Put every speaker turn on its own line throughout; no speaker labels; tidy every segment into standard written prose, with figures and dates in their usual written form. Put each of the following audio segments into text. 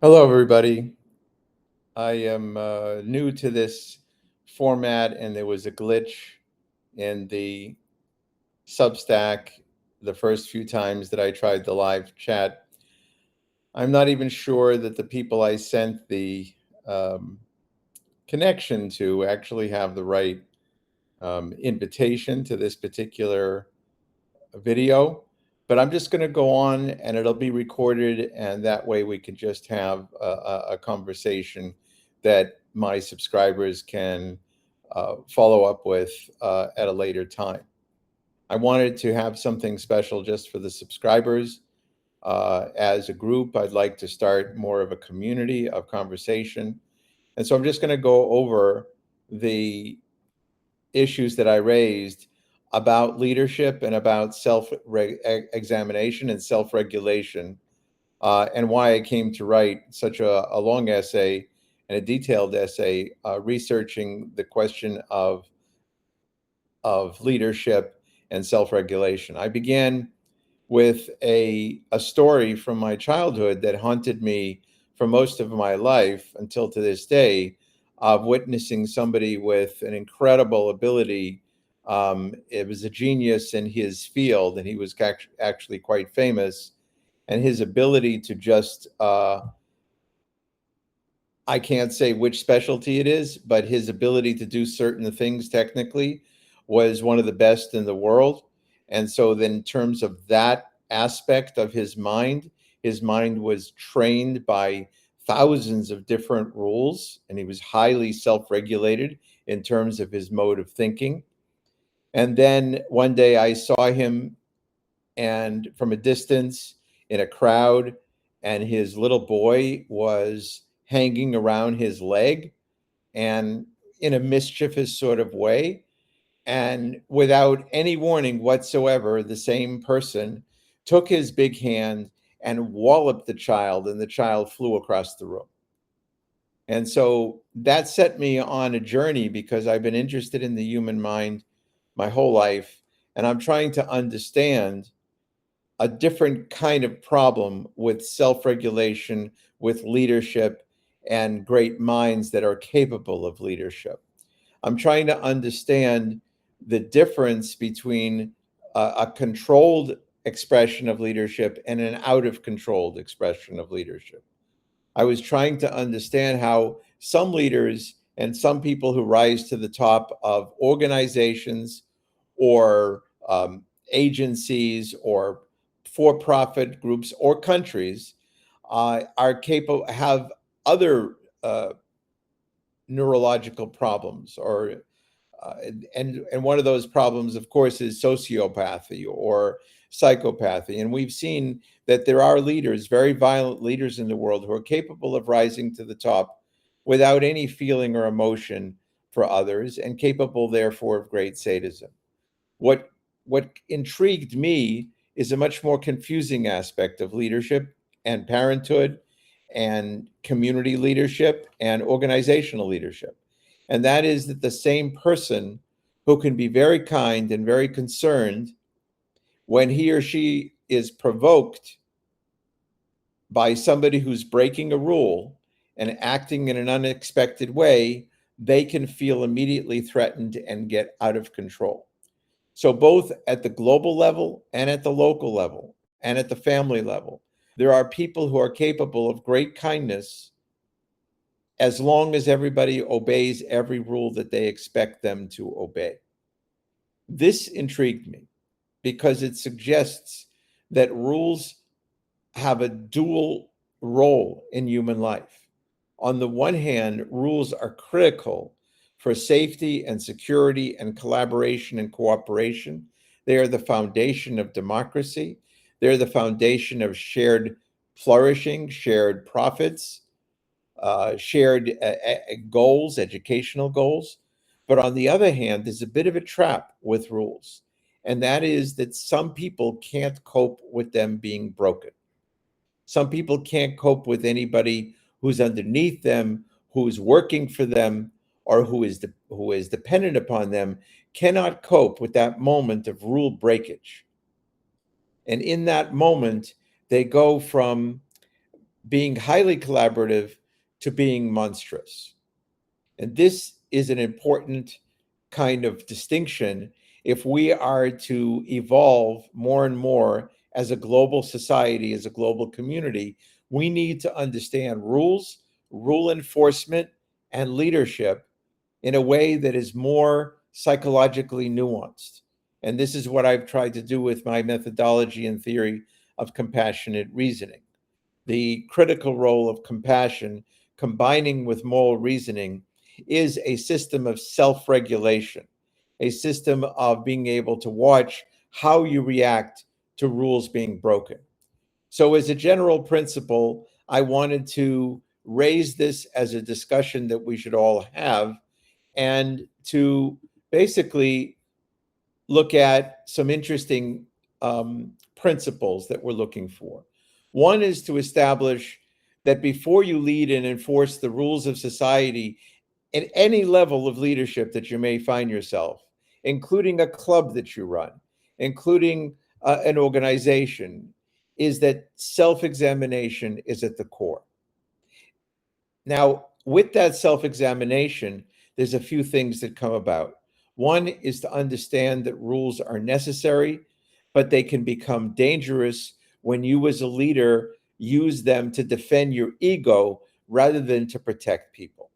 Hello, everybody. I am new to this format, and there was a glitch in the Substack the first few times that I tried the live chat. I'm not even sure that the people I sent the um, connection to actually have the right invitation to this particular video, but I'm just going to go on and it'll be recorded, and that way we can just have a conversation that my subscribers can follow up with at a later time. I wanted to have something special just for the subscribers. As a group, I'd like to start more of a community of conversation. And so I'm just going to go over the issues that I raised about leadership and about self-examination and self-regulation, and why I came to write such a long essay and a detailed essay researching the question of leadership and self-regulation. I began with a story from my childhood that haunted me for most of my life until to this day, of witnessing somebody with an incredible ability. It was a genius in his field, and he was actually quite famous. And his ability to just, I can't say which specialty it is, but his ability to do certain things technically was one of the best in the world. And so then in terms of that aspect of his mind was trained by thousands of different rules, and he was highly self-regulated in terms of his mode of thinking. And then one day I saw him, and from a distance in a crowd, and his little boy was hanging around his leg, and in a mischievous sort of way. And without any warning whatsoever, the same person took his big hand and walloped the child, and the child flew across the room. And so that set me on a journey, because I've been interested in the human mind my whole life, and I'm trying to understand a different kind of problem with self-regulation, with leadership, and great minds that are capable of leadership. I'm trying to understand the difference between a controlled expression of leadership and an out of controlled expression of leadership. I was trying to understand how some leaders and some people who rise to the top of organizations or agencies or for-profit groups or countries are capable, have other neurological problems, or and one of those problems, of course, is sociopathy or psychopathy. And we've seen that there are leaders, very violent leaders in the world, who are capable of rising to the top without any feeling or emotion for others, and capable, therefore, of great sadism. What intrigued me is a much more confusing aspect of leadership and parenthood and community leadership and organizational leadership. And that is that the same person who can be very kind and very concerned, when he or she is provoked by somebody who's breaking a rule and acting in an unexpected way, they can feel immediately threatened and get out of control. So both at the global level and at the local level and at the family level, there are people who are capable of great kindness as long as everybody obeys every rule that they expect them to obey. This intrigued me because it suggests that rules have a dual role in human life. On the one hand, rules are critical for safety and security and collaboration and cooperation. They are the foundation of democracy. They're the foundation of shared flourishing, shared profits, shared goals, educational goals. But on the other hand, there's a bit of a trap with rules, and that is that some people can't cope with them being broken. Some people can't cope with anybody who's underneath them, who's working for them, or who is dependent upon them, cannot cope with that moment of rule breakage. And in that moment, they go from being highly collaborative to being monstrous. And this is an important kind of distinction if we are to evolve more and more as a global society, as a global community. We need to understand rules, rule enforcement, and leadership in a way that is more psychologically nuanced. And this is what I've tried to do with my methodology and theory of compassionate reasoning. The critical role of compassion combining with moral reasoning is a system of self-regulation, a system of being able to watch how you react to rules being broken. So as a general principle, I wanted to raise this as a discussion that we should all have, and to basically look at some interesting principles that we're looking for. One is to establish that before you lead and enforce the rules of society at any level of leadership that you may find yourself, including a club that you run, including an organization, is that self-examination is at the core. Now, with that self-examination, there's a few things that come about. One is to understand that rules are necessary, but they can become dangerous when you as a leader use them to defend your ego rather than to protect people.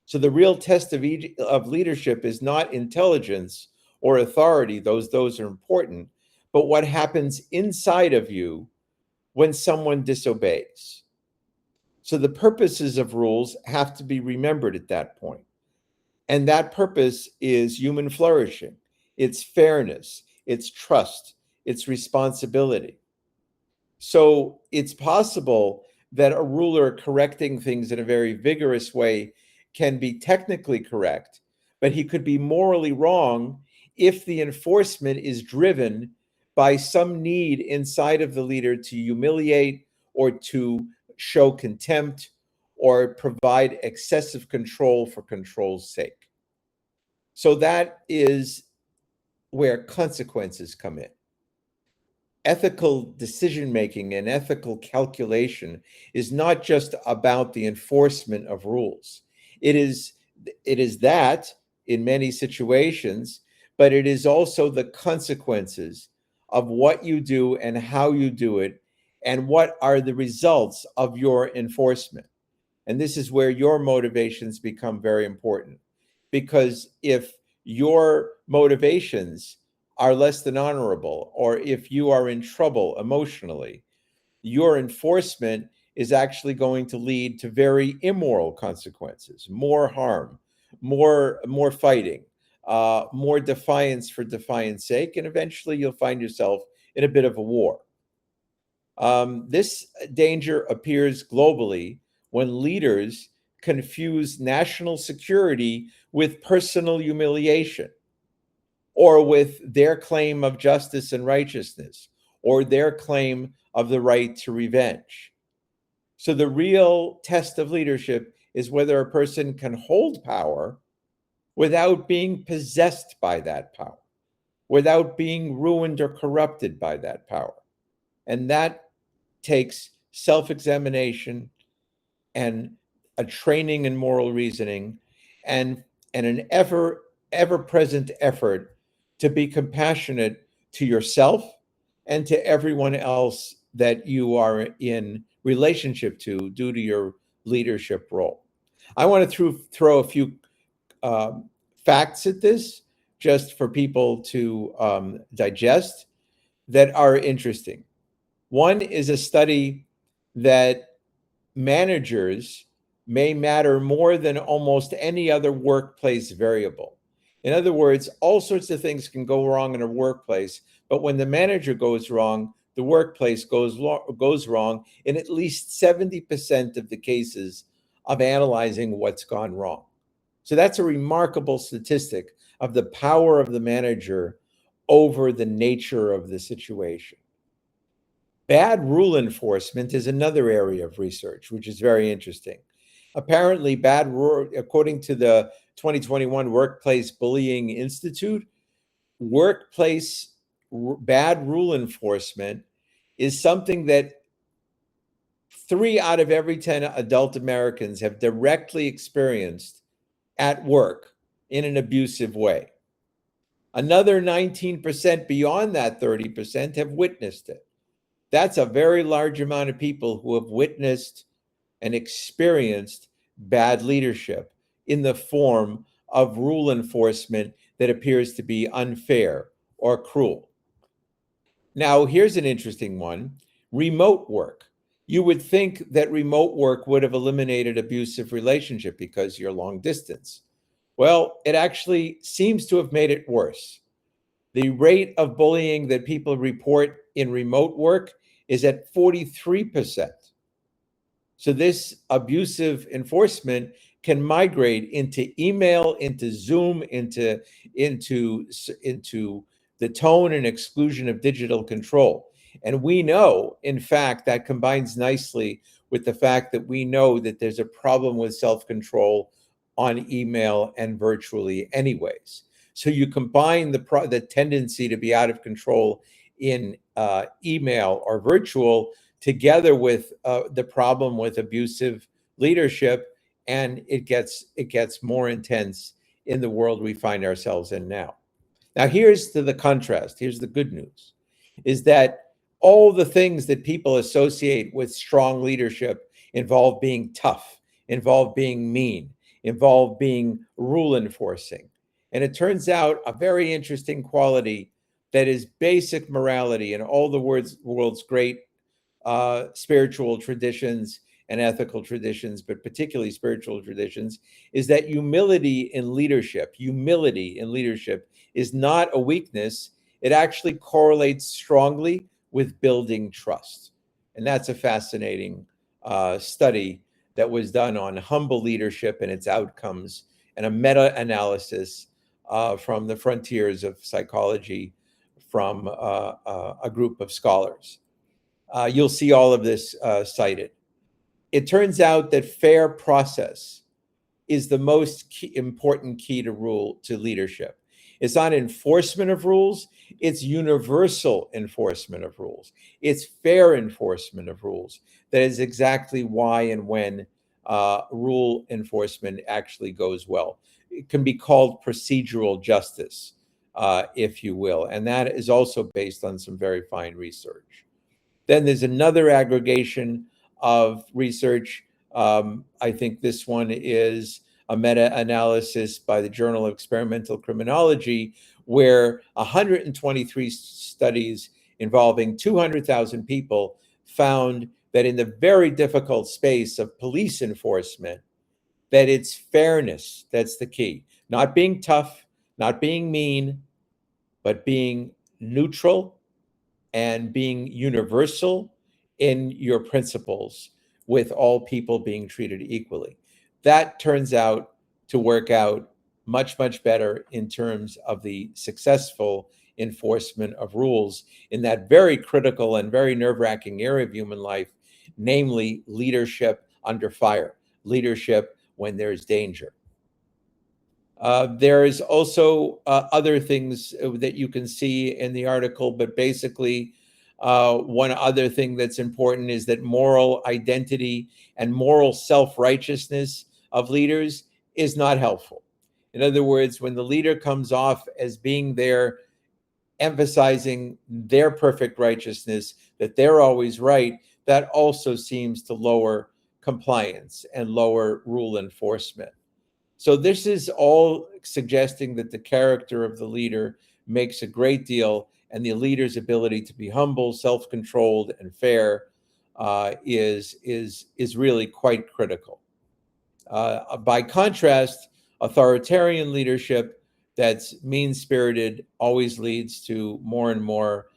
So the real test of leadership is not intelligence or authority, those are important, but what happens inside of you when someone disobeys. So the purposes of rules have to be remembered at that point. And that purpose is human flourishing, it's fairness, it's trust, it's responsibility. So it's possible that a ruler correcting things in a very vigorous way can be technically correct, but he could be morally wrong if the enforcement is driven by some need inside of the leader to humiliate or to show contempt or provide excessive control for control's sake. So that is where consequences come in. Ethical decision making and ethical calculation is not just about the enforcement of rules. It is that in many situations, but it is also the consequences of what you do and how you do it, and what are the results of your enforcement. And this is where your motivations become very important. Because if your motivations are less than honorable, or if you are in trouble emotionally, your enforcement is actually going to lead to very immoral consequences, more harm, more fighting, more defiance for defiance sake, and eventually you'll find yourself in a bit of a war. This danger appears globally when leaders confuse national security with personal humiliation, or with their claim of justice and righteousness, or their claim of the right to revenge. So the real test of leadership is whether a person can hold power without being possessed by that power, without being ruined or corrupted by that power. And that takes self-examination and a training in moral reasoning, and an ever-present effort to be compassionate to yourself and to everyone else that you are in relationship to due to your leadership role. I want to throw a few facts at this just for people to digest that are interesting. One is a study that managers may matter more than almost any other workplace variable. In other words, all sorts of things can go wrong in a workplace, but when the manager goes wrong, the workplace goes wrong in at least 70% of the cases of analyzing what's gone wrong. So that's a remarkable statistic of the power of the manager over the nature of the situation. Bad rule enforcement is another area of research, which is very interesting. Apparently, according to the 2021 Workplace Bullying Institute, workplace bad rule enforcement is something that 3 out of every 10 adult Americans have directly experienced at work in an abusive way. Another 19% beyond that 30% have witnessed it. That's a very large amount of people who have witnessed and experienced bad leadership in the form of rule enforcement that appears to be unfair or cruel. Now, here's an interesting one: remote work. You would think that remote work would have eliminated abusive relationship because you're long distance. Well, it actually seems to have made it worse. The rate of bullying that people report in remote work is at 43%. So this abusive enforcement can migrate into email, into Zoom, into the tone and exclusion of digital control. And we know, in fact, that combines nicely with the fact that we know that there's a problem with self-control on email and virtually anyways. So you combine the tendency to be out of control in email or virtual together with the problem with abusive leadership, and it gets more intense in the world we find ourselves in now. Now, here's to the contrast. Here's the good news, is that all the things that people associate with strong leadership involve being tough, involve being mean, involve being rule enforcing. And it turns out a very interesting quality that is basic morality in all the world's great spiritual traditions and ethical traditions, but particularly spiritual traditions, is that humility in leadership is not a weakness. It actually correlates strongly with building trust. And that's a fascinating study that was done on humble leadership and its outcomes, and a meta-analysis from the frontiers of psychology from a group of scholars. You'll see all of this cited. It turns out that fair process is the most important key to leadership. It's not enforcement of rules, it's universal enforcement of rules. It's fair enforcement of rules. That is exactly why and when rule enforcement actually goes well. It can be called procedural justice, if you will, and that is also based on some very fine research. Then there's another aggregation of research. I think this one is a meta-analysis by the Journal of Experimental Criminology, where 123 studies involving 200,000 people found that in the very difficult space of police enforcement, that it's fairness that's the key. Not being tough, not being mean, but being neutral and being universal in your principles, with all people being treated equally. That turns out to work out much, much better in terms of the successful enforcement of rules in that very critical and very nerve-wracking area of human life, namely leadership under fire, leadership when there's danger. There is also other things that you can see in the article, but basically, one other thing that's important is that moral identity and moral self-righteousness of leaders is not helpful. In other words, when the leader comes off as being there, emphasizing their perfect righteousness, that they're always right, that also seems to lower compliance and lower rule enforcement. So this is all suggesting that the character of the leader makes a great deal, and the leader's ability to be humble, self-controlled, and fair is really quite critical. By contrast, authoritarian leadership that's mean-spirited always leads to more and more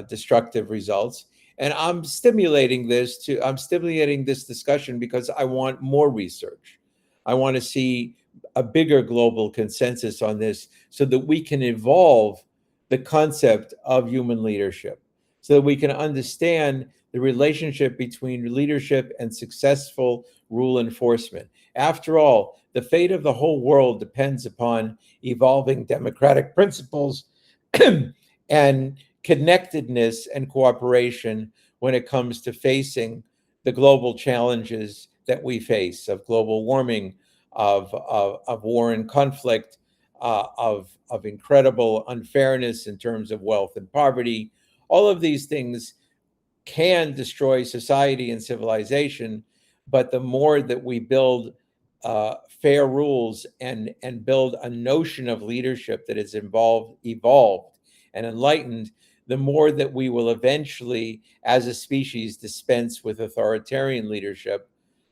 destructive results. And I'm stimulating this discussion because I want more research. I want to see a bigger global consensus on this so that we can evolve the concept of human leadership, so that we can understand the relationship between leadership and successful rule enforcement. After all, the fate of the whole world depends upon evolving democratic principles and connectedness and cooperation when it comes to facing the global challenges that we face of global warming, of war and conflict, of incredible unfairness in terms of wealth and poverty. All of these things can destroy society and civilization, but the more that we build fair rules and build a notion of leadership that is evolved and enlightened, the more that we will eventually, as a species, dispense with authoritarian leadership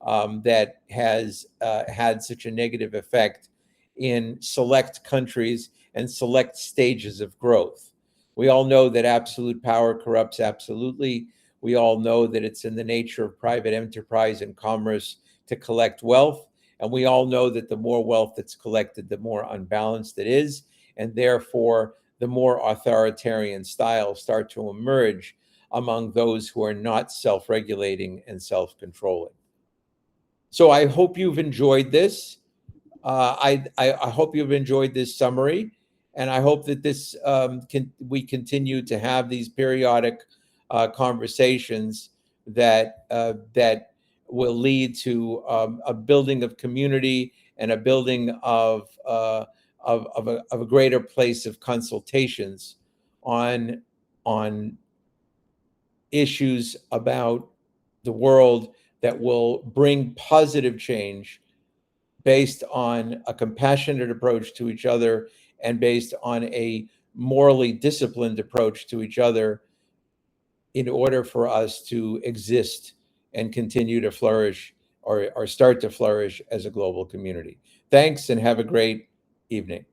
that has had such a negative effect in select countries and select stages of growth. We all know that absolute power corrupts absolutely. We all know that it's in the nature of private enterprise and commerce to collect wealth. And we all know that the more wealth that's collected, the more unbalanced it is. And therefore, the more authoritarian styles start to emerge among those who are not self-regulating and self-controlling. So I hope you've enjoyed this. I hope you've enjoyed this summary, and I hope that we continue to have these periodic conversations that will lead to a building of community and a building of a greater place of consultations on issues about the world that will bring positive change based on a compassionate approach to each other and based on a morally disciplined approach to each other in order for us to exist and continue to flourish or start to flourish as a global community. Thanks and have a great evening.